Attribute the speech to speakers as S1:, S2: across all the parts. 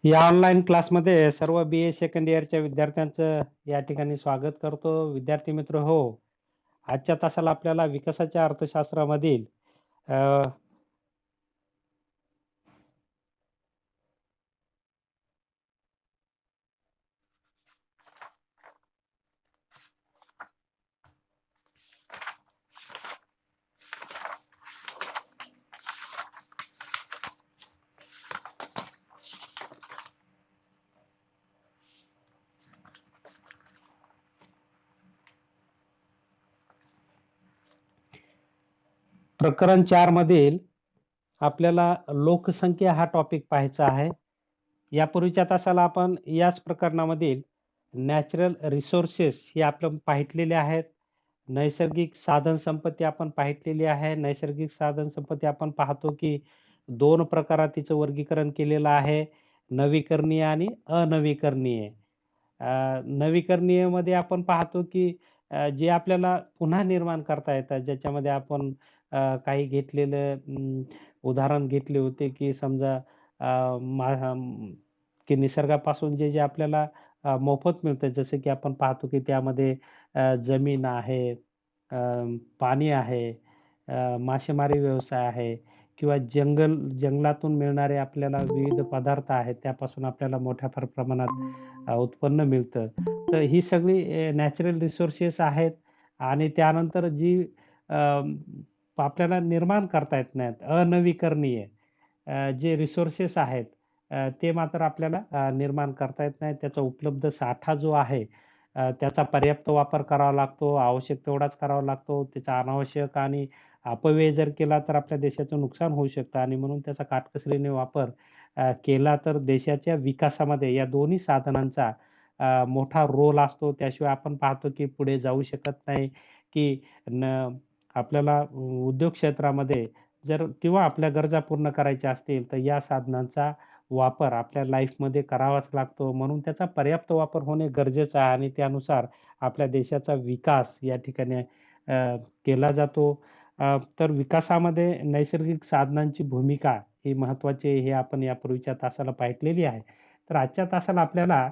S1: या ऑनलाईन क्लासमध्ये सर्व बी-ए सेकंड इयरच्या विद्यार्थ्यांचं या ठिकाणी स्वागत करतो. विद्यार्थी मित्र हो, आजच्या तासाला आपल्याला विकासाच्या अर्थशास्त्रामधील अ, प्रकरण 4 मधील आपल्याला लोकसंख्या हा टॉपिक पाहायचा आहे. यापूर्वीच्या तासाला आपण याच प्रकरणामधील नॅचरल रिसोर्सेस हे आपण पाहितलेले आहेत. नैसर्गिक साधन संपत्ती आपण पाहितलेली आहे. नैसर्गिक साधन संपत्ती आपण पाहतो की 2 प्रकारात तिचं वर्गीकरण केलेलं आहे. नवीकरणीय आणि अनवीकरणीय. नवीकरणीयमध्ये आपण पाहतो की जे आपल्याला पुन्हा निर्माण करता येतात, ज्याच्यामध्ये आपण काही घेतलेलं उदाहरण घेतले होते की समजा अ, मा की निसर्गापासून जे आपल्याला मोफत मिळतं, जसं की आपण पाहतो की त्यामध्ये जमीन आहे, अ, पाणी आहे, मासेमारी व्यवसाय आहे किंवा जंगलातून मिळणारे आपल्याला विविध पदार्थ आहेत, त्यापासून आपल्याला मोठ्या प्रमाणात उत्पन्न मिळतं. तर ही सगळी नॅचरल रिसोर्सेस आहेत आणि त्यानंतर जी अ, आपल्याला निर्माण करता येत नाहीत, अनवीकरणीय जे रिसोर्सेस आहेत ते मात्र आपल्याला निर्माण करता येत नाही. त्याचा उपलब्ध साठा जो आहे त्याचा पर्याप्त वापर करावा लागतो. आवश्यक तेवढाच करावा लागतो. त्याचा अनावश्यक आणि अपव्यय जर केला तर आपल्या देशाचं नुकसान होऊ शकतं आणि म्हणून त्याचा काटकसरीने वापर केला तर देशाच्या विकासामध्ये या दोन्ही साधनांचा मोठा रोल असतो. त्याशिवाय आपण पाहतो की पुढे जाऊ शकत नाही, की न आपल्याला उद्योग क्षेत्रामध्ये जर किंवा आपल्या गरजा पूर्ण करायच्या असतील, तर या साधनांचा वापर आपल्या लाईफमध्ये करावाच लागतो. म्हणून त्याचा पर्याप्त वापर होणे गरजेचं आहे आणि त्यानुसार आपल्या देशाचा विकास या ठिकाणी केला जातो. तर विकासामध्ये नैसर्गिक साधनांची भूमिका ही महत्त्वाची आहे, हे आपण यापूर्वीच्या तासाला पाहितलेली आहे. तर आजच्या तासाला आपल्याला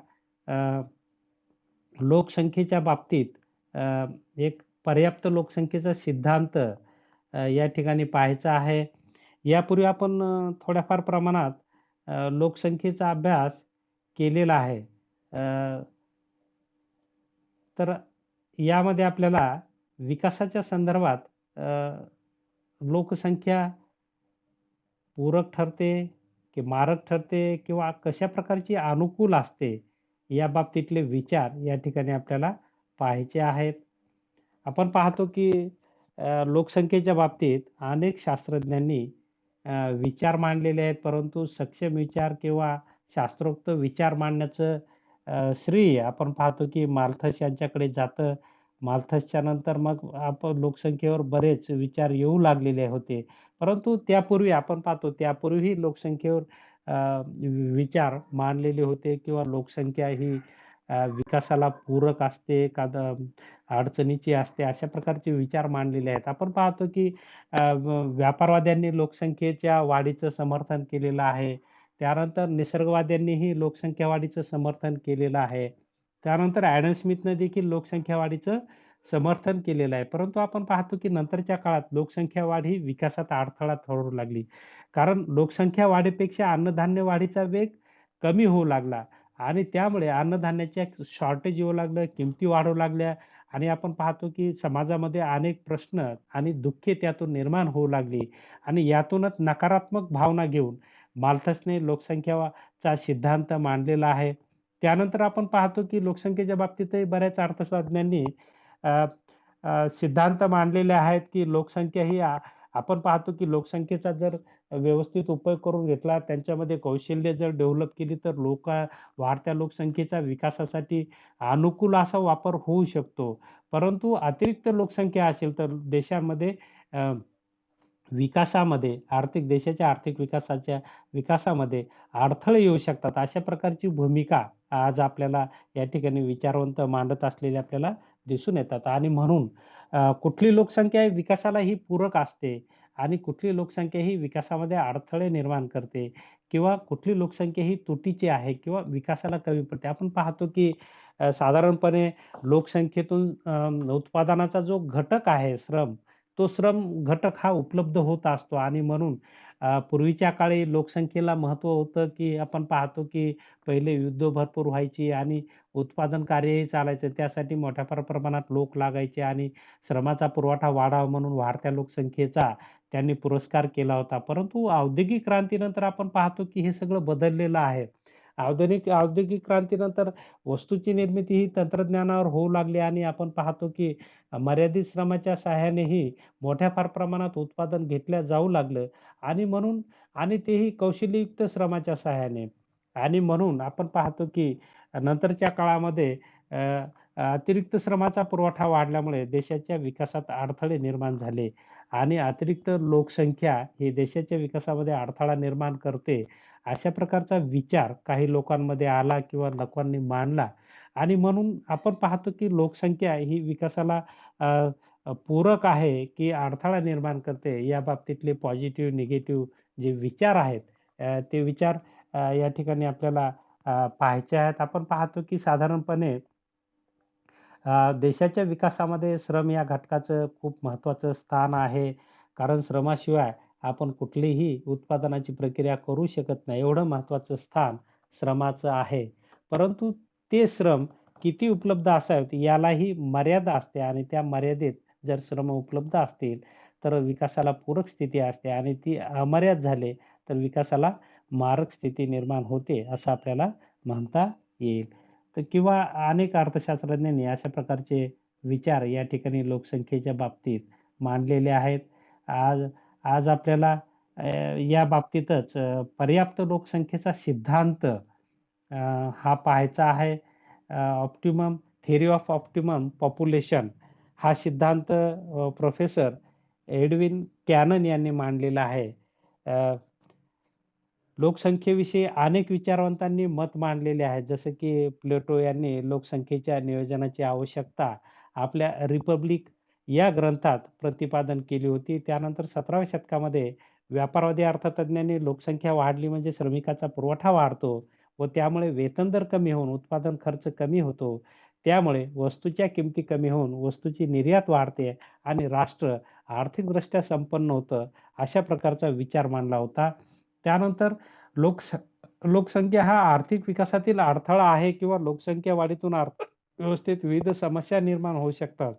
S1: अ, लोकसंख्येच्या बाबतीत अ, एक पर्याप्त लोकसंख्येचा सिद्धांत या ठिकाणी पाहायचा आहे. यापूर्वी आपण थोड्याफार प्रमाणात लोकसंख्येचा अभ्यास केलेला आहे. अ, तर यामध्ये आपल्याला विकासाच्या संदर्भात अ, लोकसंख्या पूरक ठरते, की मारक ठरते किंवा कशा प्रकारची अनुकूल असते, या बाबतीतले विचार या ठिकाणी आपल्याला पाहायचे आहेत. आपण पाहतो की लोकसंख्येच्या बाबतीत अनेक शास्त्रज्ञांनी विचार मांडलेले आहेत, परंतु सक्षम विचार किंवा शास्त्रोक्त विचार मांडण्याचं श्रेय आपण पाहतो की माल्थस यांच्याकडे जातं. माल्थसच्या नंतर मग आपण लोकसंख्येवर बरेच विचार येऊ लागलेले होते. परंतु त्यापूर्वी आपण पाहतो त्यापूर्वीही लोकसंख्येवर विचार मांडलेले होते किंवा लोकसंख्या ही विकासाला पूरक असते का अडचणीची असते, अशा प्रकारचे विचार मांडलेले आहेत. आपण पाहतो की व्यापारवाद्यांनी लोकसंख्येच्या वाढीचं समर्थन केलेलं आहे. त्यानंतर निसर्गवाद्यांनीही लोकसंख्या वाढीचं समर्थन केलेलं आहे. त्यानंतर ॲडम स्मिथनं देखील लोकसंख्या वाढीचं समर्थन केलेलं आहे. परंतु आपण पाहतो की नंतरच्या काळात लोकसंख्या वाढ ही विकासात अडथळा ठरू लागली. कारण लोकसंख्या वाढीपेक्षा अन्नधान्य वाढीचा वेग कमी होऊ लागला आणि त्यामुळे अन्नधान्याच्या शॉर्टेज येऊ लागलं, किमती वाढू लागल्या आणि आपण पाहतो की समाजामध्ये अनेक प्रश्न आणि दुःखे त्यातून निर्माण होऊ लागली आणि यातूनच नकारात्मक भावना घेऊन माल्थसने चा सिद्धांत मांडलेला आहे. त्यानंतर आपण पाहतो की लोकसंख्येच्या बाबतीतही बऱ्याच अर्थशास्त्रज्ञांनी अ, सिद्धांत मांडलेले आहेत की लोकसंख्या ही आपण पाहतो की लोकसंख्येचा जर व्यवस्थित उपयोग करून घेतला, त्यांच्यामध्ये कौशल्य जर डेव्हलप केली, तर वाढत्या लोकसंख्येच्या विकासासाठी अनुकूल असा वापर होऊ शकतो. परंतु अतिरिक्त लोकसंख्या असेल तर देशामध्ये अ, विकासामध्ये देशाच्या आर्थिक विकासामध्ये अडथळे येऊ शकतात. अशा प्रकारची भूमिका आज आपल्याला या ठिकाणी विचारवंत मांडत असलेले आपल्याला दिसून येतात आणि म्हणून कुठली लोकसंख्या ही विकासाला ही पूरक असते आणि कुठली लोकसंख्या ही विकासामध्ये अडथळे निर्माण करते. किंवा कुठली लोकसंख्या ही तुटीची आहे किंवा विकासाला कमी पडते. आपण पाहतो की साधारणपणे लोकसंख्येतून उत्पादनाचा जो घटक आहे श्रम, तो श्रम घटक हा उपलब्ध होत असतो आणि म्हणून पूर्वीच्या काळी लोकसंख्येला महत्त्व होतं, की आपण पाहतो की पहिले युद्ध भरपूर व्हायची आणि उत्पादन कार्यही चालायचं. त्यासाठी मोठ्या प्रमाणात लोक लागायचे आणि श्रमाचा पुरवठा वाढावा म्हणून वाढत्या लोकसंख्येचा त्यांनी पुरस्कार केला होता. परंतु औद्योगिक क्रांतीनंतर आपण पाहतो की हे सगळं बदललेलं आहे. औद्योगिक क्रांतीनंतर वस्तूची निर्मिती ही तंत्रज्ञानावर होऊ लागली आणि आपण पाहतो की मर्यादित श्रमाच्या सहाय्यानेही मोठ्या प्रमाणात उत्पादन घेतल्या जाऊ लागलं आणि म्हणून आणि तेही कौशल्ययुक्त श्रमाच्या सहाय्याने. आणि म्हणून आपण पाहतो की नंतरच्या काळामध्ये अ, अतिरिक्त श्रमाचा पुरवठा वाढल्यामुळे देशाच्या विकासात अडथळे निर्माण झाले आणि अतिरिक्त लोकसंख्या ही देशाच्या विकासामध्ये अडथळा निर्माण करते. अशा प्रकारचा विचार काही लोकांमध्ये आला किंवा लोकांनी मांडला आणि म्हणून आपण पाहतो की लोकसंख्या ही विकासाला अ, पूरक आहे की अडथळा निर्माण करते. या बाबतीतले पॉझिटिव्ह, निगेटिव्ह जे विचार आहेत ते विचार या ठिकाणी आपल्याला पाहायचे आहेत. आपण पाहतो की साधारणपणे देशाच्या विकासामध्ये श्रम या घटकाचं खूप महत्त्वाचं स्थान आहे. कारण श्रमाशिवाय आपण कुठलीही उत्पादनाची प्रक्रिया करू शकत नाही. एवढं महत्त्वाचं स्थान श्रमाचं आहे. परंतु ते श्रम किती उपलब्ध असावेत यालाही मर्यादा असते आणि त्या मर्यादेत जर श्रम उपलब्ध असतील, तर विकासाला पूरक स्थिती असते आणि ती अमर्याद झाले, तर विकासाला मारक स्थिती निर्माण होते, असं आपल्याला म्हणता येईल. तर किंवा अनेक अर्थशास्त्रज्ञांनी अशा प्रकारचे विचार या ठिकाणी लोकसंख्येच्या बाबतीत मांडलेले आहेत. आज आज आपल्याला या बाबतीतच पर्याप्त लोकसंख्येचा सिद्धांत हा पाहायचा आहे. Optimum theory of optimum population हा सिद्धांत प्रोफेसर एडविन कॅनन यांनी मांडलेला आहे. अ, लोकसंख्येविषयी अनेक विचारवंतांनी मत मांडलेले आहे. जसं की प्लेटो यांनी लोकसंख्येच्या नियोजनाची आवश्यकता आपल्या रिपब्लिक या ग्रंथात प्रतिपादन केली होती. त्यानंतर 17व्या शतकामध्ये व्यापारवादी अर्थतज्ञांनी लोकसंख्या वाढली म्हणजे श्रमिकाचा पुरवठा वाढतो व त्यामुळे वेतन दर कमी होऊन उत्पादन खर्च कमी होतो. त्यामुळे वस्तूच्या किमती कमी होऊन वस्तूची निर्यात वाढते आणि राष्ट्र आर्थिकदृष्ट्या संपन्न होतं. अशा प्रकारचा विचार मांडला होता. त्यानंतर लोकस लोकसंख्या हा आर्थिक विकासातील अडथळा आहे किंवा लोकसंख्या वाढीतून अर्थव्यवस्थेत विविध समस्या निर्माण होऊ शकतात.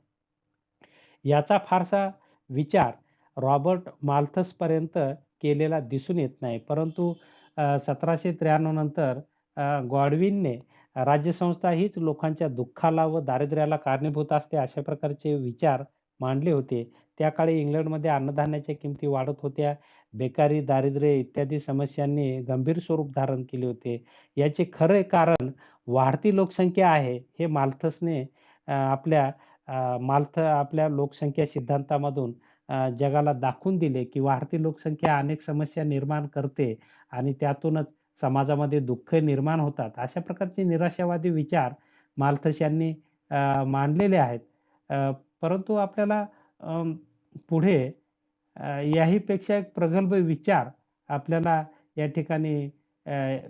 S1: याचा फारसा विचार रॉबर्ट माल्थसपर्यंत केलेला दिसून येत नाही. परंतु 1793 नंतर गॉडविनने राज्यसंस्था हीच लोकांच्या दुःखाला व दारिद्र्याला कारणीभूत असते, अशा प्रकारचे विचार मांडले होते. त्या काळी इंग्लंडमध्ये अन्नधान्याच्या किमती वाढत होत्या. बेकारी, दारिद्र्य इत्यादी समस्यांनी गंभीर स्वरूप धारण केले होते. याचे खरे कारण वाढती लोकसंख्या आहे, हे माल्थसने आपल्या लोकसंख्या सिद्धांतामधून जगाला दाखवून दिले, की वाढती लोकसंख्या अनेक समस्या निर्माण करते आणि त्यातूनच समाजामध्ये दुःख निर्माण होतात. अशा प्रकारचे निराशावादी विचार माल्थस यांनी मांडलेले आहेत. परंतु आपल्याला अं, पुढे याहीपेक्षा एक प्रगल्भ विचार आपल्याला या ठिकाणी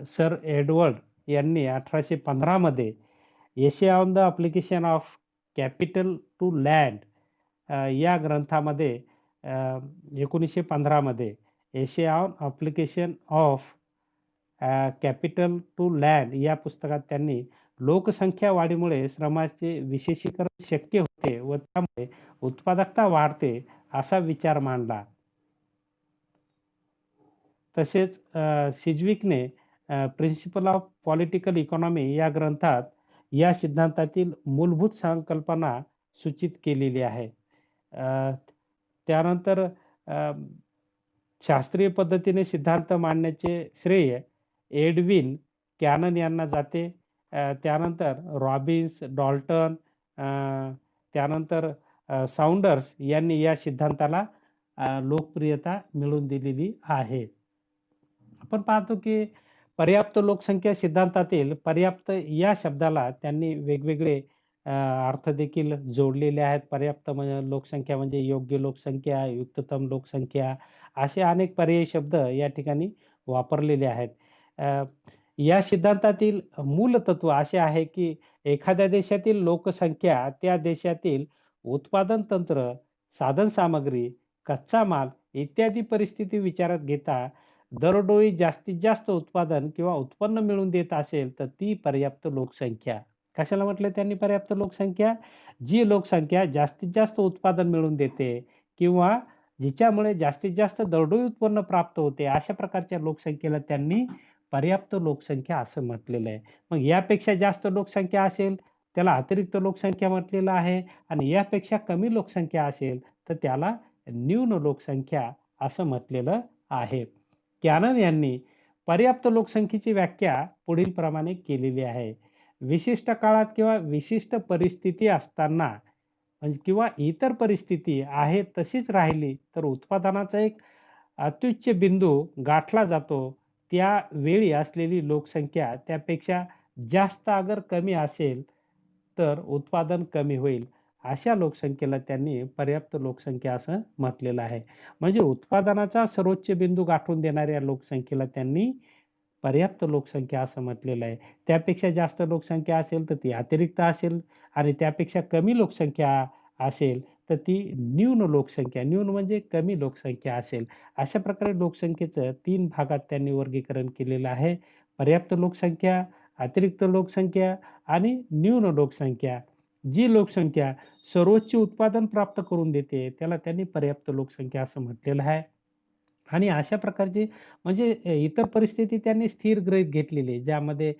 S1: सर एडवर्ड यांनी 1815 मध्ये essay on the application of capital to land या ग्रंथामध्ये 1915 मध्ये essay on application of capital to land या पुस्तकात त्यांनी लोकसंख्या वाढीमुळे श्रमाचे विशेषीकरण शक्य होते व त्यामुळे उत्पादकता वाढते असा विचार मांडला. तसेच सिज्विकने प्रिन्सिपल ऑफ पॉलिटिकल इकॉनॉमी या ग्रंथात या सिद्धांतातील मूलभूत संकल्पना सूचित केलेली आहे. अ, त्यानंतर शास्त्रीय पद्धतीने सिद्धांत मांडण्याचे श्रेय एडविन कॅनन यांना जाते. त्यानंतर रॉबिन्स, डॉल्टन, अ, त्यानंतर साउंडर्स यांनी या सिद्धांताला लोकप्रियता मिळवून दिलेली आहे. आपण पाहतो की पर्याप्त लोकसंख्या सिद्धांतातील पर्याप्त या शब्दाला त्यांनी वेगवेगळे अर्थ देखील जोडलेले आहेत. पर्याप्त म्हणजे लोकसंख्या म्हणजे योग्य लोकसंख्या, युक्ततम लोकसंख्या असे अनेक पर्यायी शब्द या ठिकाणी वापरलेले आहेत. अ, या सिद्धांतातील मूल तत्व असे आहे, की एखाद्या देशातील लोकसंख्या त्या देशातील उत्पादन तंत्र, साधनसामग्री, कच्चा माल इत्यादी परिस्थिती विचारात घेता दरडोई जास्तीत जास्त उत्पादन किंवा उत्पन्न मिळवून देत असेल, तर ती पर्याप्त लोकसंख्या. कशाला म्हटलं त्यांनी पर्याप्त लोकसंख्या? जी लोकसंख्या जास्तीत जास्त उत्पादन मिळवून देते किंवा जिच्यामुळे जास्तीत जास्त दरडोई उत्पन्न प्राप्त होते, अशा प्रकारच्या लोकसंख्येला त्यांनी पर्याप्त लोकसंख्या असं म्हटलेलं आहे. मग यापेक्षा जास्त लोकसंख्या असेल, त्याला अतिरिक्त लोकसंख्या म्हटलेलं आहे आणि यापेक्षा कमी लोकसंख्या असेल, तर त्याला न्यून लोकसंख्या असं म्हटलेलं आहे. कॅनन यांनी पर्याप्त लोकसंख्येची व्याख्या पुढीलप्रमाणे केलेली आहे. विशिष्ट काळात किंवा विशिष्ट परिस्थिती असताना म्हणजे किंवा इतर परिस्थिती आहे तशीच राहिली, तर उत्पादनाचा एक अत्युच्च बिंदू गाठला जातो. त्यावेळी असलेली लोकसंख्या त्यापेक्षा जास्त अगर कमी असेल, तर उत्पादन कमी होईल. अशा लोकसंख्येला त्यांनी पर्याप्त लोकसंख्या असं म्हटलेलं आहे. म्हणजे उत्पादनाचा सर्वोच्च बिंदू गाठून देणाऱ्या लोकसंख्येला त्यांनी पर्याप्त लोकसंख्या असं म्हटलेलं आहे. त्यापेक्षा जास्त लोकसंख्या असेल, तर ती अतिरिक्त असेल आणि त्यापेक्षा कमी लोकसंख्या असेल, तर ती न्यून लोकसंख्या, न्यून म्हणजे कमी लोकसंख्या असेल. अशा प्रकारे लोकसंख्येचं 3 भागात त्यांनी वर्गीकरण केलेलं आहे. पर्याप्त लोकसंख्या, अतिरिक्त लोकसंख्या आणि न्यून लोकसंख्या. जी लोकसंख्या सर्वोच्च उत्पादन प्राप्त करून देते, त्याला त्यांनी पर्याप्त लोकसंख्या असं म्हटलेलं आहे. आणि अशा प्रकारची म्हणजे इतर परिस्थिती त्यांनी स्थिर गृहीत घेतलेली आहे. ज्यामध्ये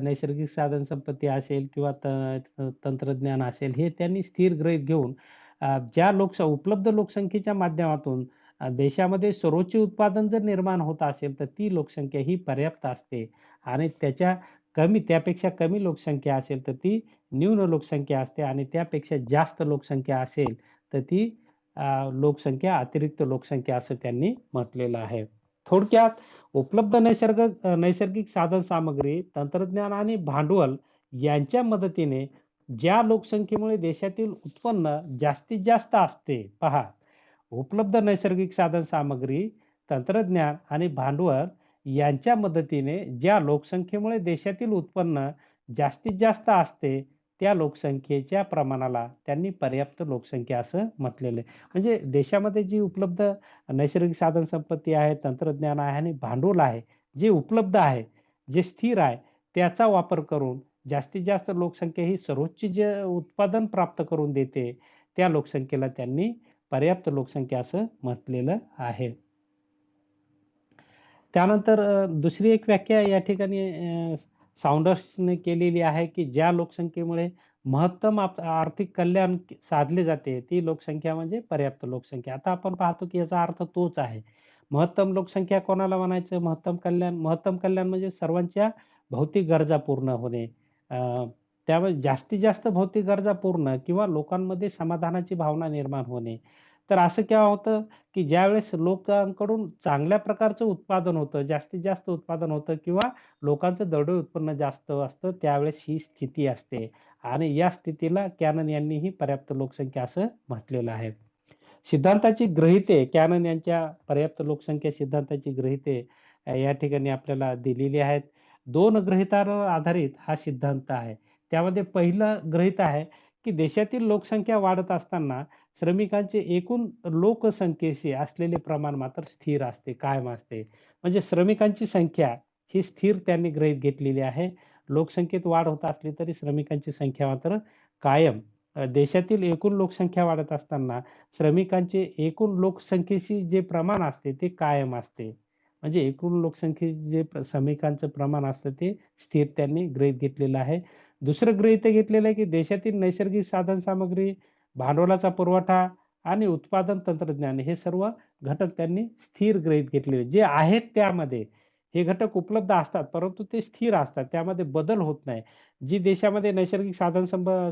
S1: नैसर्गिक साधनसंपत्ती असेल किंवा तंत्रज्ञान असेल, हे त्यांनी स्थिर गृहीत घेऊन ज्या उपलब्ध लोकसंख्येच्या माध्यमातून देशामध्ये सर्वोच्च उत्पादन जर निर्माण होत असेल, तर ती लोकसंख्या ही पर्याप्त असते आणि त्यापेक्षा कमी लोकसंख्या असेल, तर ती न्यून लोकसंख्या असते आणि त्यापेक्षा जास्त लोकसंख्या असेल, तर ती लोकसंख्या, अतिरिक्त लोकसंख्या असं त्यांनी म्हटलेलं आहे. थोडक्यात उपलब्ध नैसर्गिक साधनसामग्री, तंत्रज्ञान आणि भांडवल यांच्या मदतीने ज्या लोकसंख्येमुळे देशातील उत्पन्न जास्तीत जास्त असते. पहा, उपलब्ध नैसर्गिक साधनसामग्री, तंत्रज्ञान आणि भांडवल यांच्या मदतीने ज्या लोकसंख्येमुळे देशातील उत्पन्न जास्तीत जास्त असते, त्या लोकसंख्येच्या प्रमाणाला त्यांनी पर्याप्त लोकसंख्या असं म्हटलेलं आहे. म्हणजे देशामध्ये जी उपलब्ध नैसर्गिक साधनसंपत्ती आहे, तंत्रज्ञान आहे आणि भांडवल आहे, जे उपलब्ध आहे, जे स्थिर आहे, त्याचा वापर करून जास्तीत जास्त लोकसंख्या ही सर्वोच्च जे उत्पादन प्राप्त करून देते, त्या लोकसंख्येला त्यांनी पर्याप्त लोकसंख्या असं म्हटलेलं आहे. त्यानंतर दुसरी एक व्याख्या या ठिकाणी साउंडर्सने केलेली आहे, की ज्या लोकसंख्येमुळे महत्तम आर्थिक कल्याण साधले जाते, ती लोकसंख्या म्हणजे पर्याप्त लोकसंख्या. आता आपण पाहतो, की याचा अर्थ तोच आहे. महत्तम लोकसंख्या कोणाला म्हणायचं? महत्तम कल्याण म्हणजे सर्वांच्या भौतिक गरजा पूर्ण होणे. अ, त्यामुळे जास्तीत जास्त भौतिक गरजा पूर्ण किंवा लोकांमध्ये समाधानाची भावना निर्माण होणे. तर असं केव्हा होतं, की ज्यावेळेस लोकांकडून चांगल्या प्रकारचं उत्पादन होतं, जास्तीत जास्त उत्पादन होतं किंवा लोकांचं दरडोई उत्पन्न जास्त असतं, त्यावेळेस ही स्थिती असते आणि या स्थितीला कॅनन यांनीही पर्याप्त लोकसंख्या असं म्हटलेलं आहे. सिद्धांताची गृहीते कॅनन यांच्या पर्याप्त लोकसंख्या सिद्धांताची गृहीते या ठिकाणी आपल्याला दिलेली आहेत. 2 गृहितांवर आधारित हा सिद्धांत आहे. त्यामध्ये पहिलं गृहीत आहे, की देशातील लोकसंख्या वाढत असताना श्रमिकांचे एकूण लोकसंख्येशी असलेले प्रमाण मात्र स्थिर असते, कायम असते. म्हणजे श्रमिकांची संख्या ही स्थिर त्यांनी गृहीत घेतलेली आहे. लोकसंख्येत वाढ होत असली तरी श्रमिकांची संख्या मात्र कायम देशातील एकूण लोकसंख्या वाढत असताना श्रमिकांचे एकूण लोकसंख्येशी जे प्रमाण असते ते कायम असते. म्हणजे एकूण लोकसंख्येचे जे श्रमिकांचं प्रमाण असतं ते स्थिर त्यांनी गृहीत घेतलेलं आहे. दुसरं गृहीत घेतलेलं आहे, की देशातील नैसर्गिक साधनसामग्री, भांडवलाचा पुरवठा आणि उत्पादन तंत्रज्ञान हे सर्व घटक त्यांनी स्थिर गृहीत घेतलेले. जे आहेत त्यामध्ये हे घटक उपलब्ध असतात, परंतु ते स्थिर असतात. त्यामध्ये बदल होत नाही. जी देशामध्ये नैसर्गिक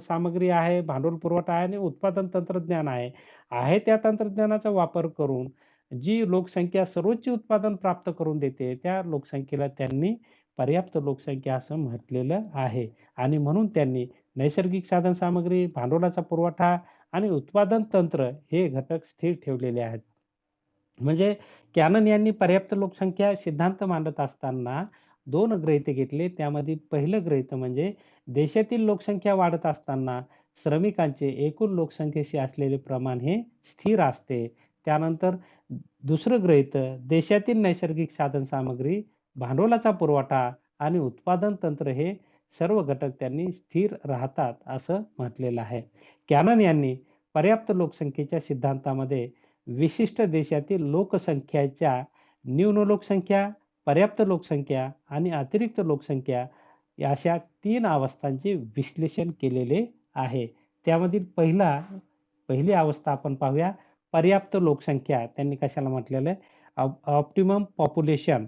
S1: सामग्री आहे, भांडवल पुरवठा आहे आणि उत्पादन तंत्रज्ञान आहे. आहे त्या तंत्रज्ञानाचा वापर करून जी लोकसंख्या सर्वोच्च उत्पादन प्राप्त करून देते, त्या लोकसंख्येला त्यांनी पर्याप्त लोकसंख्या असं म्हटलेलं आहे. आणि म्हणून त्यांनी नैसर्गिक साधनसामग्री, भांडवलाचा पुरवठा आणि उत्पादन तंत्र हे घटक स्थिर ठेवलेले आहेत. म्हणजे कॅनन यांनी पर्याप्त लोकसंख्या सिद्धांत मांडत असताना 2 गृहीतक घेतले. त्यामधील पहिलं गृहीतक म्हणजे देशातील लोकसंख्या वाढत असताना श्रमिकांचे एकूण लोकसंख्येशी असलेले प्रमाण हे स्थिर असते. त्यानंतर दुसरं गृहीतक देशातील नैसर्गिक साधनसामग्री, भांडवलाचा पुरवठा आणि उत्पादन तंत्र हे सर्व घटक त्यांनी स्थिर राहतात असं म्हटलेलं आहे. कॅनन यांनी पर्याप्त लोकसंख्येच्या सिद्धांतामध्ये विशिष्ट देशातील लोकसंख्येच्या न्यून लोकसंख्या, पर्याप्त लोकसंख्या आणि अतिरिक्त लोकसंख्या या अशा 3 अवस्थांचे विश्लेषण केलेले आहे. त्यामधील पहिली अवस्था आपण पाहूया. पर्याप्त लोकसंख्या त्यांनी कशाला म्हटलेलं आहे? Optimum population.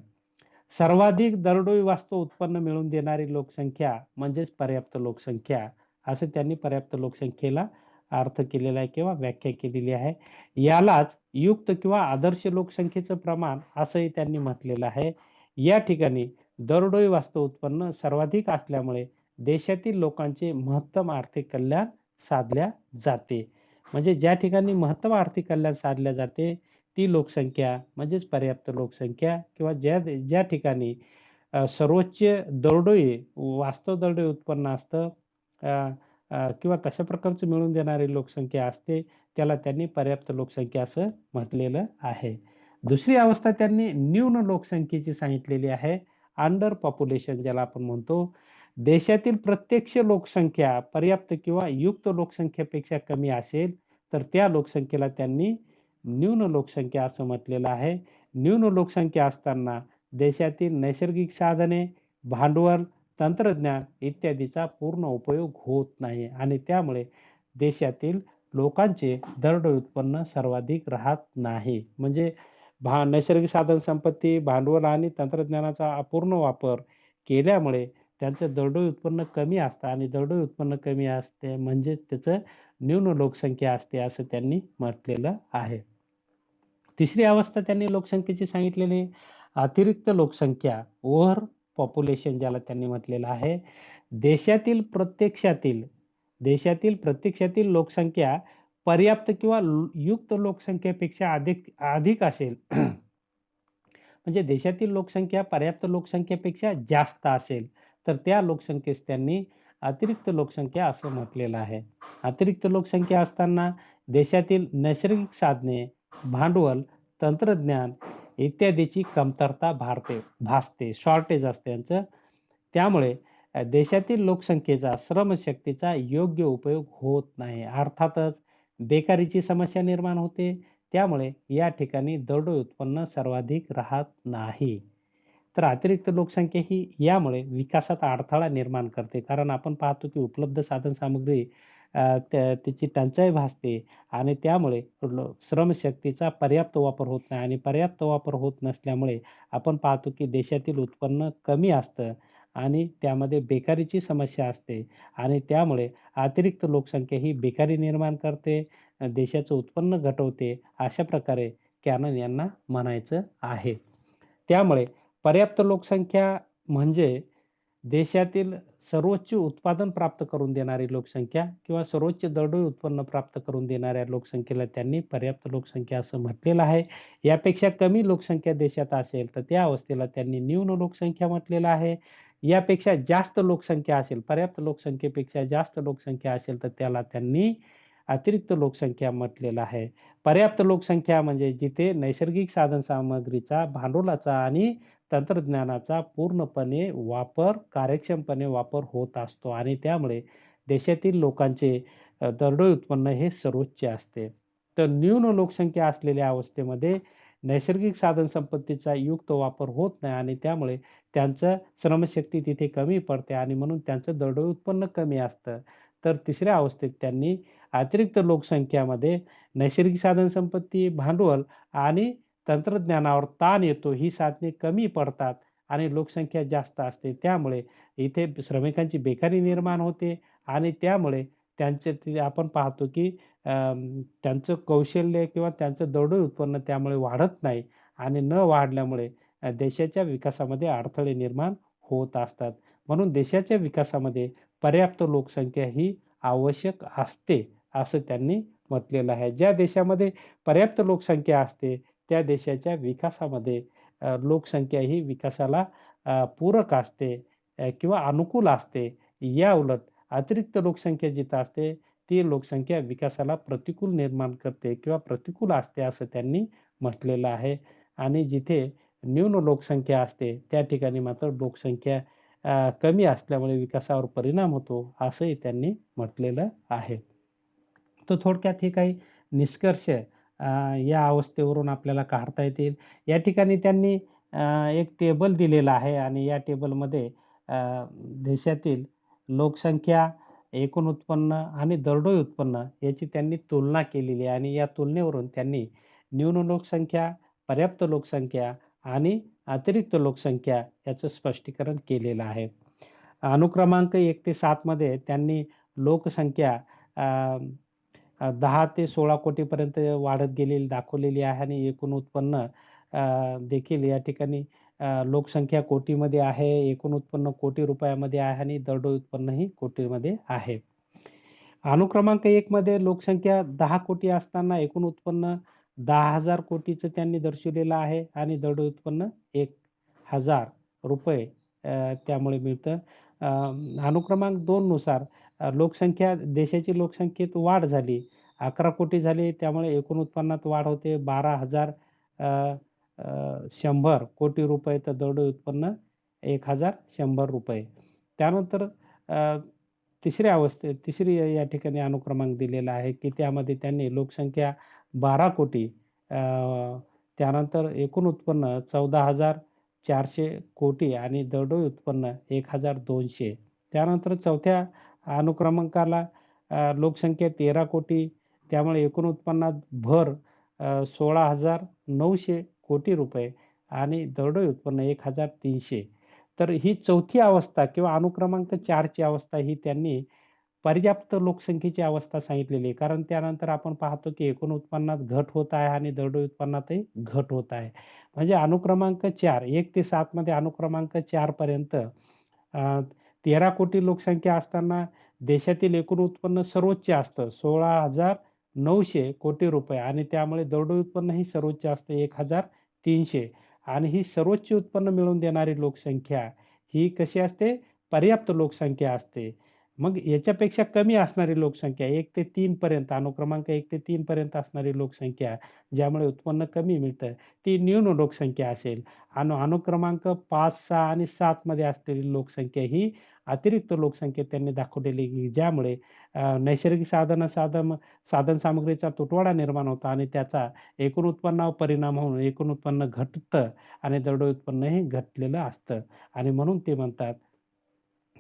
S1: सर्वाधिक दरडोई वास्तव उत्पन्न मिळवून देणारी लोकसंख्या म्हणजेच पर्याप्त लोकसंख्या, असं त्यांनी पर्याप्त लोकसंख्येला अर्थ केलेला आहे किंवा व्याख्या केलेली आहे. यालाच युक्त किंवा आदर्श लोकसंख्येचं प्रमाण असंही त्यांनी म्हटलेलं आहे. या ठिकाणी दरडोई वास्तव उत्पन्न सर्वाधिक असल्यामुळे देशातील लोकांचे महत्तम आर्थिक कल्याण साधल्या जाते. म्हणजे ज्या ठिकाणी महत्तम आर्थिक कल्याण साधल्या जाते ती लोकसंख्या म्हणजेच पर्याप्त लोकसंख्या किंवा ज्या ठिकाणी सर्वोच्च दरडोई वास्तव दरडोई उत्पन्न असतं किंवा तशा प्रकारचं मिळवून देणारी लोकसंख्या असते, त्याला त्यांनी पर्याप्त लोकसंख्या असं म्हटलेलं आहे. दुसरी अवस्था त्यांनी न्यून लोकसंख्येची सांगितलेली आहे. अंडर पॉप्युलेशन ज्याला आपण म्हणतो. देशातील प्रत्यक्ष लोकसंख्या पर्याप्त किंवा युक्त लोकसंख्येपेक्षा कमी असेल, तर त्या लोकसंख्येला त्यांनी न्यून लोकसंख्या असं म्हटलेलं आहे. न्यून लोकसंख्या असताना देशातील नैसर्गिक साधने, भांडवल, तंत्रज्ञान इत्यादीचा पूर्ण उपयोग होत नाही आणि त्यामुळे देशातील लोकांचे दरडोई उत्पन्न सर्वाधिक राहत नाही. म्हणजे नैसर्गिक साधन संपत्ती, भांडवल आणि तंत्रज्ञानाचा अपूर्ण वापर केल्यामुळे त्यांचं दरडोई उत्पन्न कमी असतं आणि दरडोई उत्पन्न कमी असते म्हणजे त्याचं न्यून लोकसंख्या असते असं त्यांनी म्हटलेलं आहे. तिसरी अवस्था त्यांनी लोकसंख्येची सांगितलेली अतिरिक्त लोकसंख्या, ओव्हर पॉप्युलेशन ज्याला त्यांनी म्हटलेलं आहे. देशातील प्रत्यक्षातील लोकसंख्या पर्याप्त किंवा युक्त लोकसंख्येपेक्षा अधिक अधिक असेल म्हणजे देशातील लोकसंख्या पर्याप्त लोकसंख्येपेक्षा जास्त असेल, तर त्या लोकसंख्येस त्यांनी अतिरिक्त लोकसंख्या असं म्हटलेलं आहे. अतिरिक्त लोकसंख्या असताना देशातील नैसर्गिक साधने, भांडवल, तंत्रज्ञान इत्यादीची कमतरता भासते, शॉर्टेज असते यांचं. त्यामुळे देशातील लोकसंख्येचा, श्रमशक्तीचा योग्य उपयोग होत नाही. अर्थातच बेकारीची समस्या निर्माण होते. त्यामुळे या ठिकाणी दरडोई उत्पन्न सर्वाधिक राहत नाही. तर अतिरिक्त लोकसंख्या ही यामुळे विकासात अडथळा निर्माण करते. कारण आपण पाहतो की उपलब्ध साधनसामुग्री त्याची टंचाई भासते आणि त्यामुळे श्रमशक्तीचा पर्याप्त वापर होत नाही आणि पर्याप्त वापर होत नसल्यामुळे आपण पाहतो की देशातील उत्पन्न कमी असतं आणि त्यामध्ये बेकारीची समस्या असते आणि त्यामुळे अतिरिक्त लोकसंख्या ही बेकारी निर्माण करते, देशाचं उत्पन्न घटवते, अशा प्रकारे कॅनन यांना म्हणायचं आहे. त्यामुळे पर्याप्त लोकसंख्या म्हणजे देशातील सर्वोच्च उत्पादन प्राप्त करून देणारी लोकसंख्या किंवा सर्वोच्च दरडोई उत्पन्न प्राप्त करून देणाऱ्या लोकसंख्येला त्यांनी पर्याप्त लोकसंख्या असं म्हटलेलं आहे. यापेक्षा कमी लोकसंख्या देशात असेल, तर त्या अवस्थेला त्यांनी न्यून लोकसंख्या म्हटलेलं आहे. यापेक्षा जास्त लोकसंख्या असेल, पर्याप्त लोकसंख्येपेक्षा जास्त लोकसंख्या असेल, तर त्याला त्यांनी अतिरिक्त लोकसंख्या म्हटलेलं आहे. पर्याप्त लोकसंख्या म्हणजे जिथे नैसर्गिक साधनसामग्रीचा, भांडवलाचा आणि तंत्रज्ञानाचा पूर्णपणे वापर, कार्यक्षमपणे वापर होत असतो आणि त्यामुळे देशातील लोकांचे दरडोई उत्पन्न हे सर्वोच्च असते. तर न्यून लोकसंख्या असलेल्या अवस्थेमध्ये नैसर्गिक साधनसंपत्तीचा युक्त वापर होत नाही आणि त्यामुळे त्यांचं श्रमशक्ती तिथे कमी पडते आणि म्हणून त्यांचं दरडोई उत्पन्न कमी असतं. तर तिसऱ्या अवस्थेत त्यांनी अतिरिक्त लोकसंख्यामध्ये नैसर्गिक साधनसंपत्ती, भांडवल आणि तंत्रज्ञानावर ताण येतो. ही साधने कमी पडतात आणि लोकसंख्या जास्त असते. त्यामुळे इथे श्रमिकांची बेकारी निर्माण होते आणि त्यामुळे ते आपण पाहतो की त्यांचं कौशल्य किंवा त्यांचं दरडोई उत्पन्न त्यामुळे वाढत नाही आणि न वाढल्यामुळे देशाच्या विकासामध्ये अडथळे निर्माण होत असतात. म्हणून देशाच्या विकासामध्ये पर्याप्त लोकसंख्या ही आवश्यक असते, असं त्यांनी म्हटलेलं आहे. ज्या देशामध्ये पर्याप्त लोकसंख्या असते, त्या देशाच्या विकासामध्ये लोकसंख्या ही विकासाला पूरक असते किंवा अनुकूल असते. याउलट अतिरिक्त लोकसंख्या जिथं असते, ती लोकसंख्या विकासाला प्रतिकूल निर्माण करते किंवा प्रतिकूल असते असं त्यांनी म्हटलेलं आहे. आणि जिथे न्यून लोकसंख्या असते, त्या ठिकाणी मात्र लोकसंख्या कमी असल्यामुळे विकासावर परिणाम होतो, असंही त्यांनी म्हटलेलं आहे. तर थोडक्यात हे काही निष्कर्ष या अवस्थेवरून आपल्याला काढता येतील. या ठिकाणी त्यांनी एक टेबल दिलेलं आहे आणि या टेबलमध्ये देशातील लोकसंख्या, एकूण उत्पन्न आणि दरडोई उत्पन्न याची त्यांनी तुलना केलेली आहे आणि या तुलनेवरून त्यांनी न्यून लोकसंख्या, पर्याप्त लोकसंख्या आणि अतिरिक्त लोकसंख्या याचं स्पष्टीकरण केलेलं आहे. अनुक्रमांक 1 ते 7 मध्ये त्यांनी लोकसंख्या अ, 10 ते 16 कोटीपर्यंत वाढत गेलेली दाखवलेली आहे आणि एकूण उत्पन्न देखील या ठिकाणी लोकसंख्या कोटीमध्ये आहे, एकूण उत्पन्न कोटी रुपयामध्ये आहे आणि दरडोई उत्पन्नही कोटीमध्ये आहे. अनुक्रमांक 1 मध्ये लोकसंख्या 10 कोटी असताना एकूण उत्पन्न 10,000 कोटीचं त्यांनी दर्शवलेलं आहे आणि दरडोई उत्पन्न ₹1,000 त्यामुळे मिळतं. अ, अनुक्रमांक 2 नुसार लोकसंख्या देशाची लोकसंख्येत वाढ झाली. 11 कोटी झाली त्यामुळे एकूण उत्पन्नात वाढ होते 12,000 अ, अ, 100 कोटी रुपये तर दरडोई उत्पन्न ₹1,100. त्यानंतर अ, तिसरी या ठिकाणी अनुक्रमांक दिलेला आहे, की त्यामध्ये त्यांनी लोकसंख्या 12 कोटी अ, त्यानंतर एकूण उत्पन्न 14,400 कोटी आणि दरडोई उत्पन्न 1,200. त्यानंतर चौथ्या अनुक्रमांकाला लोकसंख्या 13 कोटी त्यामुळे एकूण उत्पन्नात भर 16,900 कोटी रुपये आणि दरडोई उत्पन्न 1,300. तर ही चौथी अवस्था किंवा अनुक्रमांक 4 ची अवस्था ही त्यांनी पर्याप्त लोकसंख्येची अवस्था सांगितलेली आहे. कारण त्यानंतर आपण पाहतो की एकूण उत्पन्नात घट होत आहे आणि दरडोई उत्पन्नातही घट होत आहे. म्हणजे अनुक्रमांक 4 1 ते 7 मध्ये अनुक्रमांक 4 पर्यंत 13 कोटी लोकसंख्या असताना देशातील एकूण उत्पन्न सर्वोच्च असतं 16,900 कोटी रुपये आणि त्यामुळे दरडोई उत्पन्नही सर्वोच्च असतं 1,300 आणि ही सर्वोच्च उत्पन्न मिळवून देणारी लोकसंख्या ही कशी असते? पर्याप्त लोकसंख्या असते. मग याच्यापेक्षा कमी असणारी लोकसंख्या 1 ते 3 पर्यंत अनुक्रमांक 1 ते 3 पर्यंत असणारी लोकसंख्या, ज्यामुळे उत्पन्न कमी मिळतं, ती न्यून लोकसंख्या असेल. अनुक्रमांक 5, 6 आणि 7 मध्ये असलेली लोकसंख्या ही अतिरिक्त लोकसंख्या त्यांनी दाखवलेली, की ज्यामुळे नैसर्गिक साधनसामुग्रीचा तुटवडा निर्माण होतो आणि त्याचा एकूण उत्पन्नावर परिणाम होऊन एकूण उत्पन्न घटतं आणि दरडोई उत्पन्नही घटलेलं असतं आणि म्हणून ते म्हणतात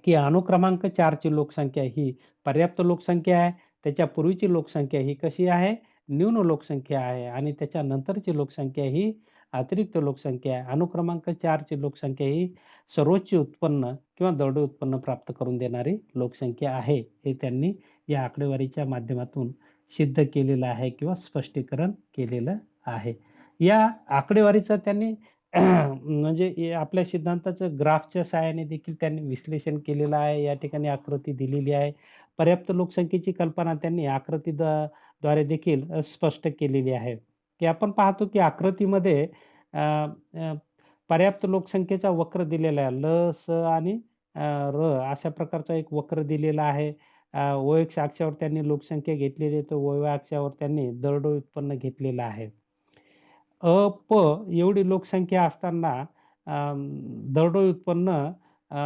S1: की अनुक्रमांक 4 ची लोकसंख्या ही पर्याप्त लोकसंख्या आहे. त्याच्या पूर्वीची लोकसंख्या ही कशी आहे? न्यून लोकसंख्या आहे आणि त्याच्यानंतरची लोकसंख्या ही अतिरिक्त लोकसंख्या आहे. अनुक्रमांक 4 ची लोकसंख्या ही सर्वोच्च उत्पन्न किंवा दरडोई उत्पन्न प्राप्त करून देणारी लोकसंख्या आहे. हे त्यांनी या आकडेवारीच्या माध्यमातून सिद्ध केलेलं आहे किंवा स्पष्टीकरण केलेलं आहे. या आकडेवारीचा त्यांनी म्हणजे हे आपल्या सिद्धांताचं ग्राफच्या सहाय्याने देखील त्यांनी विश्लेषण केलेलं आहे. या ठिकाणी आकृती दिलेली आहे. पर्याप्त लोकसंख्येची कल्पना त्यांनी द्वारे देखील स्पष्ट केलेली आहे, की आपण पाहतो की आकृतीमध्ये अ, अ, पर्याप्त लोकसंख्येचा वक्र दिलेला आहे. ल, स आणि र अशा प्रकारचा एक वक्र दिलेला आहे. OX अक्षावर त्यांनी लोकसंख्या घेतलेली आहे, तर Y अक्षावर त्यांनी दरडोई उत्पन्न घेतलेलं आहे. प एवढी लोकसंख्या असताना दरडोई उत्पन्न अ,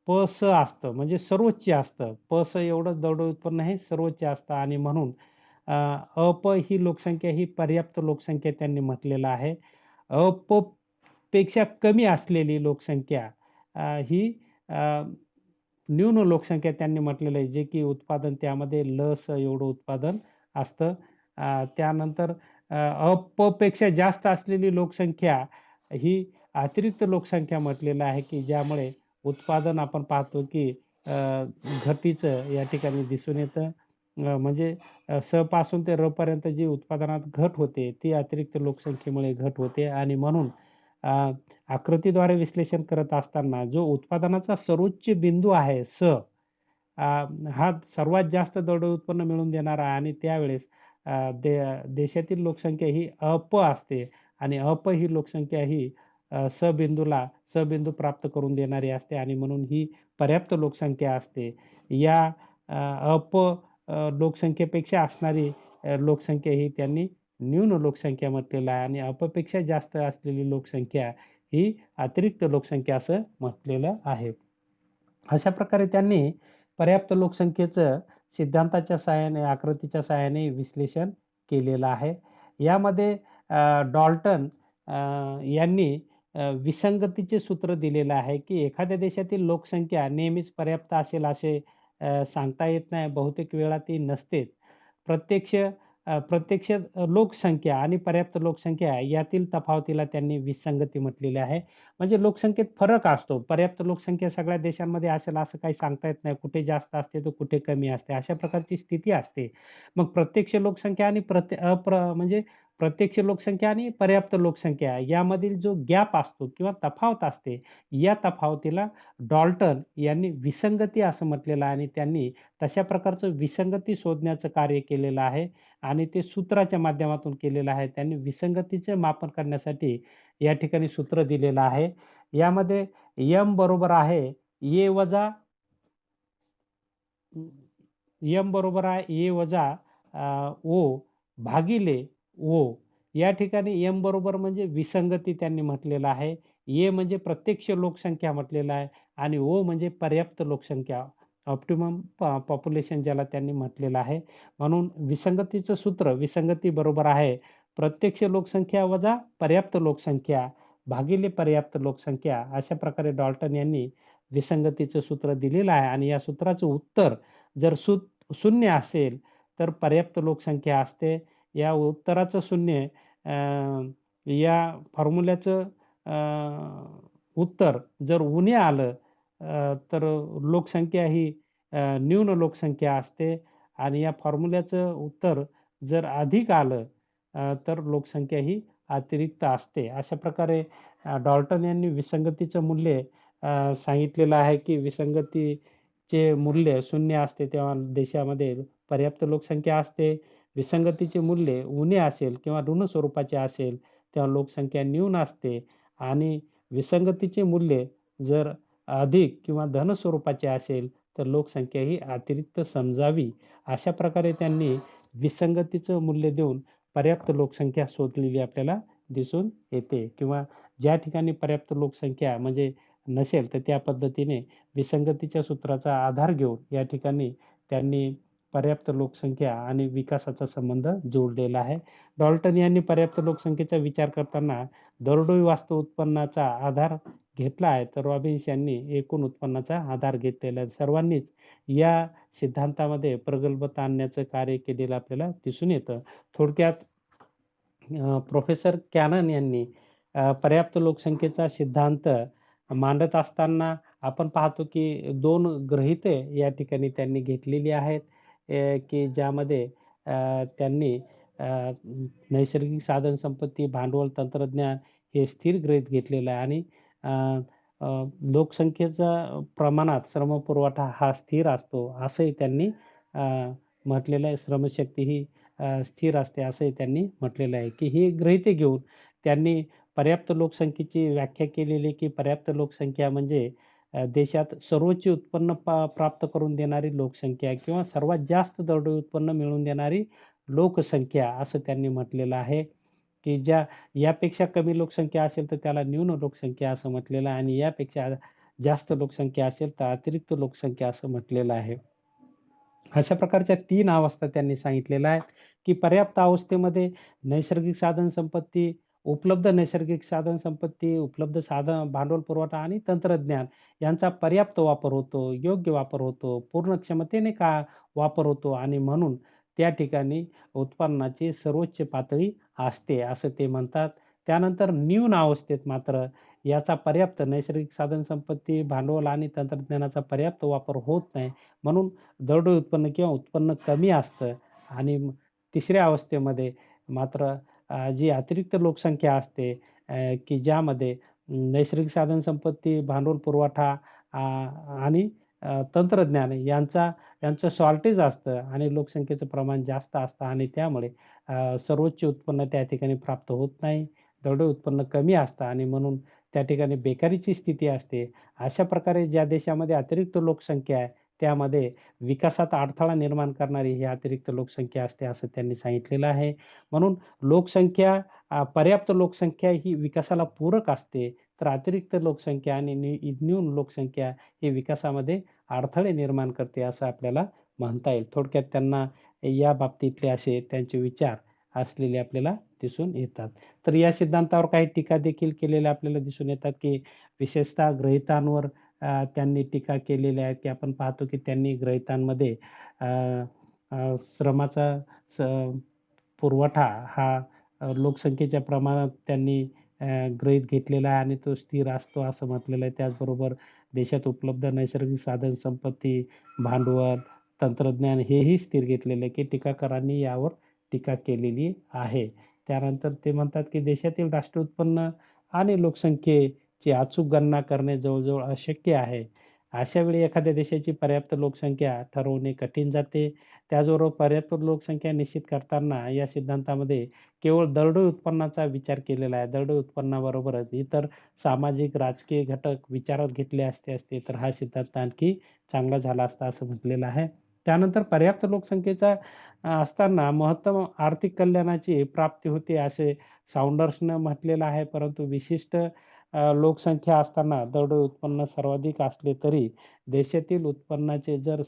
S1: प-स असतं म्हणजे सर्वोच्च असतं. प-स एवढं दरडोई उत्पन्न हे सर्वोच्च असतं आणि म्हणून अप ही लोकसंख्या ही पर्याप्त लोकसंख्या त्यांनी म्हटलेलं आहे. अप पेक्षा कमी असलेली लोकसंख्या ही अ, न्यून लोकसंख्या त्यांनी म्हटलेलं आहे, जे की उत्पादन त्यामध्ये ल-स एवढं उत्पादन असतं. त्यानंतर पेक्षा जास्त असलेली लोकसंख्या ही अतिरिक्त लोकसंख्या म्हटलेलं आहे, की ज्यामुळे उत्पादन आपण पाहतो, की घटीचं या ठिकाणी दिसून येतं. म्हणजे स पासून ते र पर्यंत जी उत्पादनात घट होते, ती अतिरिक्त लोकसंख्येमुळे घट होते आणि म्हणून अ, आकृतीद्वारे विश्लेषण करत असताना जो उत्पादनाचा सर्वोच्च बिंदू आहे स, हा सर्वात जास्त दरडोई उत्पन्न मिळवून देणारा आहे आणि त्यावेळेस देशातील लोकसंख्या ही असते आणि ही लोकसंख्या ही सबिंदू प्राप्त करून देणारी असते आणि म्हणून ही पर्याप्त लोकसंख्या असते. या अ, अप लोकसंख्येपेक्षा असणारी लोकसंख्या ही त्यांनी न्यून लोकसंख्या म्हटलेलं आहे आणि अपपेक्षा जास्त असलेली लोकसंख्या ही अतिरिक्त लोकसंख्या असं म्हटलेलं आहे. अशा प्रकारे त्यांनी पर्याप्त लोकसंख्येचं सिद्धांताच्या सहाय्याने, आकृतीच्या सहाय्याने विश्लेषण केलेलं आहे. यामध्ये डॉल्टन यांनी विसंगतीचे सूत्र दिलेलं आहे, की एखाद्या देशातील लोकसंख्या नेहमीच पर्याप्त असेल असे सांगता येत नाही. बहुतेक वेळा ती नसतेच. प्रत्यक्ष लोकसंख्या आणि पर्याप्त लोकसंख्या यातील तफावतीला त्यांनी विसंगती म्हटलेली आहे. म्हणजे लोकसंख्येत फरक असतो. पर्याप्त लोकसंख्या सगळ्या देशांमध्ये असेल असं काही सांगता येत नाही. कुठे जास्त असते तर कुठे कमी असते. अशा प्रकारची स्थिती असते. मग प्रत्यक्ष लोकसंख्या आणि म्हणजे प्रत्यक्ष लोकसंख्या आणि पर्याप्त लोकसंख्या यामधील जो गॅप असतो किंवा तफावत असते, या तफावतीला डॉल्टन यांनी विसंगती असं म्हटलेलं आहे आणि त्यांनी तशा प्रकारचं विसंगती शोधण्याचं कार्य केलेलं आहे आणि ते सूत्राच्या माध्यमातून केलेलं आहे. त्यांनी विसंगतीचं मापन करण्यासाठी या ठिकाणी सूत्र दिलेलं आहे. यामध्ये एम बरोबर आहे ए वजा एम बरोबर आहे ए वजा ओ भागिले ओ. या ठिकाणी एम बरोबर म्हणजे विसंगती त्यांनी म्हटलेलं आहे. ए म्हणजे प्रत्यक्ष लोकसंख्या म्हटलेलं आहे आणि ओ म्हणजे पर्याप्त लोकसंख्या, ऑप्टिमम पॉप्युलेशन ज्याला त्यांनी म्हटलेलं आहे. म्हणून विसंगतीचं सूत्र विसंगती बरोबर आहे प्रत्यक्ष लोकसंख्या वजा पर्याप्त लोकसंख्या भागिले पर्याप्त लोकसंख्या. अशा प्रकारे डॉल्टन यांनी विसंगतीचं सूत्र दिलेलं आहे आणि या सूत्राचं उत्तर जर शून्य असेल, तर पर्याप्त लोकसंख्या असते. या उत्तराचं शून्य या फॉर्म्युल्याचं उत्तर जर उणे आलं तर लोकसंख्या ही न्यून लोकसंख्या असते आणि या फॉर्म्युल्याचं उत्तर जर अधिक आलं तर लोकसंख्या ही अतिरिक्त असते. अशा प्रकारे डॉल्टन यांनी विसंगतीचं मूल्य सांगितलेलं आहे, की विसंगतीचे मूल्य शून्य असते तेव्हा देशामध्ये पर्याप्त लोकसंख्या असते. विसंगतीचे मूल्य उणे असेल किंवा ऋण स्वरूपाचे असेल, तेव्हा लोकसंख्या न्यून असते आणि विसंगतीचे मूल्य जर अधिक किंवा धन स्वरूपाचे असेल, तर लोकसंख्या ही अतिरिक्त समजावी. अशा प्रकारे त्यांनी विसंगतीचं मूल्य देऊन पर्याप्त लोकसंख्या शोधलेली आपल्याला दिसून येते किंवा ज्या ठिकाणी पर्याप्त लोकसंख्या म्हणजे नसेल, तर त्या पद्धतीने विसंगतीच्या सूत्राचा आधार घेऊन या ठिकाणी त्यांनी पर्याप्त लोकसंख्या आणि विकासाचा संबंध जोडलेला आहे. डॉल्टन यांनी पर्याप्त लोकसंख्येचा विचार करताना दरडोई वास्तव उत्पन्नाचा आधार घेतला आहे, तर रॉबिन्स यांनी एकूण उत्पन्नाचा आधार घेतलेला आहे. सर्वांनीच या सिद्धांतामध्ये प्रगल्भता आणण्याचं कार्य केलेलं आपल्याला दिसून येतं. थोडक्यात प्रोफेसर कॅनन यांनी पर्याप्त लोकसंख्येचा सिद्धांत मांडत असताना आपण पाहतो की 2 गृहीते या ठिकाणी त्यांनी घेतलेली आहेत. की ज्यामध्ये त्यांनी नैसर्गिक साधनसंपत्ती, भांडवल, तंत्रज्ञान हे स्थिर गृहीत घेतलेलं आहे आणि अ, अ, लोकसंख्येचा प्रमाणात श्रमपुरवठा हा स्थिर असतो असंही त्यांनी म्हटलेलं आहे. श्रमशक्ती ही स्थिर असते असंही त्यांनी म्हटलेलं आहे, की ही गृहीते घेऊन त्यांनी पर्याप्त लोकसंख्येची व्याख्या केलेली, की पर्याप्त लोकसंख्या म्हणजे देशात सर्वोच्च उत्पन्न प्राप्त करून देणारी लोकसंख्या किंवा सर्वात जास्त दरडोई उत्पन्न मिळवून देणारी लोकसंख्या असं त्यांनी म्हटलेलं आहे, की यापेक्षा कमी लोकसंख्या असेल तर त्याला न्यून लोकसंख्या असं म्हटलेलं आहे आणि यापेक्षा जास्त लोकसंख्या असेल तर अतिरिक्त लोकसंख्या असं म्हटलेलं आहे. अशा प्रकारच्या 3 अवस्था त्यांनी सांगितलेल्या आहेत, की पर्याप्त अवस्थेमध्ये नैसर्गिक साधनसंपत्ती, नैसर्गिक साधनसंपत्ती, उपलब्ध भांडवल पुरवठा आणि तंत्रज्ञान यांचा पर्याप्त वापर होतो, योग्य वापर होतो, पूर्ण क्षमतेने वापर होतो आणि म्हणून त्या ठिकाणी उत्पन्नाची सर्वोच्च पातळी असते, असं ते म्हणतात. त्यानंतर न्यून अवस्थेत मात्र याचा पर्याप्त नैसर्गिक साधनसंपत्ती, भांडवल आणि तंत्रज्ञानाचा पर्याप्त वापर होत नाही. म्हणून दरडोई उत्पन्न किंवा उत्पन्न कमी असतं आणि तिसऱ्या अवस्थेमध्ये मात्र जी अतिरिक्त लोकसंख्या असते की ज्यामध्ये नैसर्गिक साधनसंपत्ती, भांडवल पुरवठा आणि तंत्रज्ञान यांचं शॉर्टेज असतं आणि लोकसंख्येचं प्रमाण जास्त असतं आणि त्यामुळे सर्वोच्च उत्पन्न त्या ठिकाणी प्राप्त होत नाही. दरडोई उत्पन्न कमी असतं आणि म्हणून त्या ठिकाणी बेकारीची स्थिती असते. अशा प्रकारे ज्या देशामध्ये अतिरिक्त लोकसंख्या आहे, त्यामध्ये विकासात अडथळा निर्माण करणारी ही अतिरिक्त लोकसंख्या असते, असं त्यांनी सांगितलेलं आहे. म्हणून लोकसंख्या पर्याप्त लोकसंख्या ही विकासाला पूरक असते, तर अतिरिक्त लोकसंख्या आणि न्यून लोकसंख्या ही विकासामध्ये अडथळे निर्माण करते, असं आपल्याला म्हणता येईल. थोडक्यात त्यांना या बाबतीतले असे त्यांचे विचार असलेले आपल्याला दिसून येतात. तर या सिद्धांतावर काही टीका देखील केलेल्या आपल्याला दिसून येतात, की विशेषतः गृहीतांवर त्यांनी टीका केलेली आहे, की आपण पाहतो की त्यांनी गृहीतांमध्ये अ, अ, श्रमाचा स पुरवठा हा लोकसंख्येच्या प्रमाणात त्यांनी गृहीत घेतलेला आहे आणि तो स्थिर असतो असं म्हटलेलं आहे. त्याचबरोबर देशात उपलब्ध नैसर्गिक साधनसंपत्ती, भांडवल, तंत्रज्ञान हेही स्थिर घेतलेलं आहे, की टीकाकारांनी यावर टीका केलेली आहे. त्यानंतर ते म्हणतात, की देशातील राष्ट्रीय उत्पन्न आणि लोकसंख्येची अचूक गणना करणे जवळ-जवळ अशक्य आहे. अशा वेळी एखाद्या देशाची पर्याप्त लोकसंख्या ठरवणे कठीण जाते. त्याचबरोबर पर्याप्त लोकसंख्या निश्चित करताना या सिद्धांतामध्ये केवळ दरडोई उत्पन्नाचा विचार केलेला आहे. दरडोई उत्पन्नाबरोबरच इतर सामाजिक, राजकीय घटक विचारात घेतले असते, तर हा सिद्धांत आणखी चांगला झाला असता असं म्हटलेलं आहे. त्यानंतर पर्याप्त लोकसंख्येचा असताना महत्तम आर्थिक कल्याणाची प्राप्ती होते असे साउंडर्सनं म्हटलेलं आहे. परंतु विशिष्ट लोकसंख्या असताना दरडोई उत्पन्न सर्वाधिक असले तरी देशातील उत्पन्नाचे जर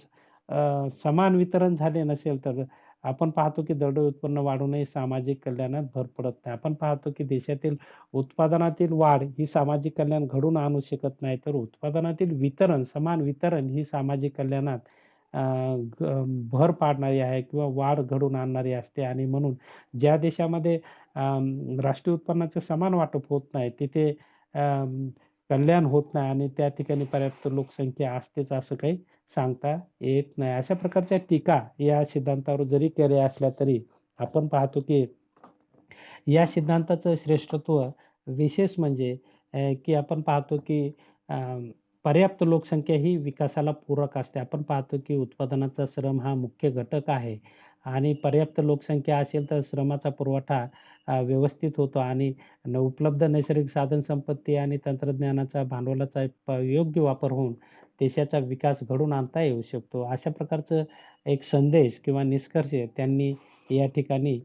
S1: समान वितरण झाले नसेल, तर आपण पाहतो की दरडोई उत्पन्न वाढूनही सामाजिक कल्याणात भर पडत नाही. आपण पाहतो की देशातील उत्पादनातील वाढ ही सामाजिक कल्याण घडवून आणू शकत नाही, तर उत्पादनातील वितरण, समान वितरण ही सामाजिक कल्याणात अ, भर पाडणारी आहे किंवा वाढ घडवून आणणारी असते आणि म्हणून ज्या देशामध्ये राष्ट्रीय उत्पन्नाचं समान वाटप होत नाही, तिथे कल्याण होत नाही आणि त्या ठिकाणी पर्याप्त लोकसंख्या असतेच असं काही सांगता येत नाही. अशा प्रकारच्या टीका या सिद्धांतावर जरी केल्या असल्या तरी आपण पाहतो की या सिद्धांताचं श्रेष्ठत्व विशेष म्हणजे की आपण पाहतो की अ, पर्याप्त लोकसंख्या ही विकासाला पूरक असते. आपण पाहतो की उत्पादनाचा श्रम हा मुख्य घटक आहे आणि पर्याप्त लोकसंख्या असेल तर श्रमाचा पुरवठा व्यवस्थित होतो आणि उपलब्ध नैसर्गिक साधनसंपत्ती आणि तंत्रज्ञानाचा, भांडवलाचा योग्य वापर होऊन देशाचा विकास घडवून आणता येऊ शकतो. अशा प्रकारचं एक संदेश किंवा निष्कर्ष त्यांनी या ठिकाणी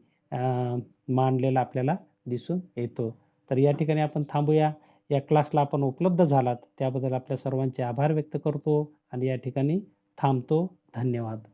S1: मांडलेला आपल्याला दिसून येतो. तर या ठिकाणी आपण थांबूया. या क्लासला आपण उपलब्ध झालात त्याबद्दल आपल्या सर्वांचे आभार व्यक्त करतो आणि या ठिकाणी थांबतो. धन्यवाद.